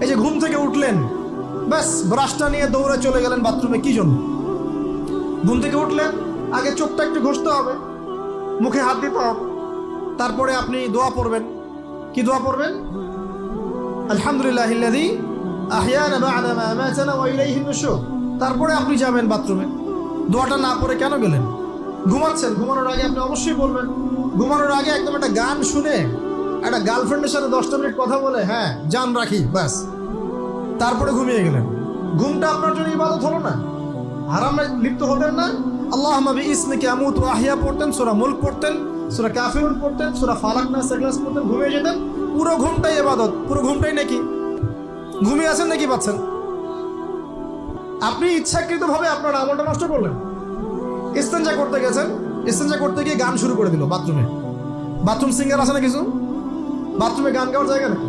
এই যে ঘুম থেকে উঠলেন, ব্যাস ব্রাশটা নিয়ে দৌড়ে চলে গেলেন বাথরুমে, কি জন্য? ঘুম থেকে উঠলেন, আগে চোখটা একটু ঘষতে হবে, মুখে হাত দিতে হবে, তারপরে আপনি দোয়া পড়বেন। কি দোয়া পড়বেন? আলহামদুলিল্লাহিল্লাযী আহইয়ানা বা'দা মা আমাতানা ওয়া ইলাইহিন নুশুর। তারপরে আপনি যাবেন বাথরুমে। দোয়াটা না পড়ে কেন গেলেন? ঘুমাচ্ছেন, ঘুমানোর আগে আপনি অবশ্যই বলবেন। ঘুমানোর আগে একদম একটা গান শুনে, একটা গার্লফ্রেন্ডের সাথে 10টা মিনিট কথা বলে, হ্যাঁ জান রাখি, ব্যাস, তারপরে ঘুমিয়ে গেলেন। ঘুমটা আপনার জন্য ইবাদত হলো না? হারামে লিপ্ত হতেন না? আল্লাহুম্মা বিইসমিকা আমুতু ওয়া আহইয়া পড়তেন, সূরা মুলক পড়তেন, সূরা কাফিরুন পড়তেন, সূরা ফালাক নাস ইখলাস পড়তেন, ঘুমিয়ে যেতেন। পুরো ঘুমটাই ইবাদত, পুরো ঘুমটাই নাকি? ঘুমিয়ে আছেন নাকি পাচ্ছেন? আপনি ইচ্ছাকৃতভাবে আপনার আমলটা নষ্ট করলেন। ইস্তেঞ্জা করতে গেছেন, ইস্তেঞ্জা করতে গিয়ে গান শুরু করে দিল বাথরুমে। বাথরুম সিঙ্গার আছে না কিছু? বাথরুমে গান গাওয়ার জায়গা নেই।